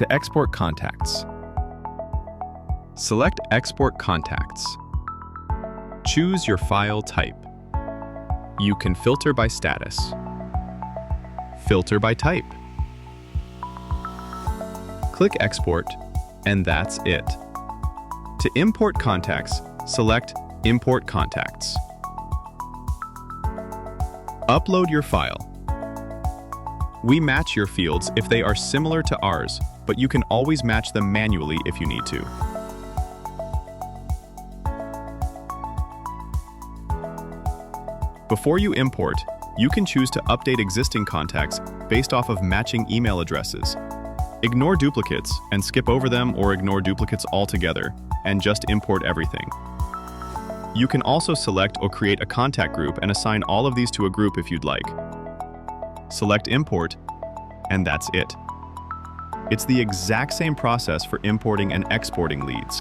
to export contacts. Select Export Contacts. Choose your file type. You can filter by status. Filter by type. Click Export, and that's it. To import contacts, select Import Contacts. Upload your file. We match your fields if they are similar to ours, but you can always match them manually if you need to. Before you import, you can choose to update existing contacts based off of matching email addresses. Ignore duplicates and skip over them, or ignore duplicates altogether and just import everything. You can also select or create a contact group and assign all of these to a group if you'd like. Select Import, and that's it. It's the exact same process for importing and exporting leads.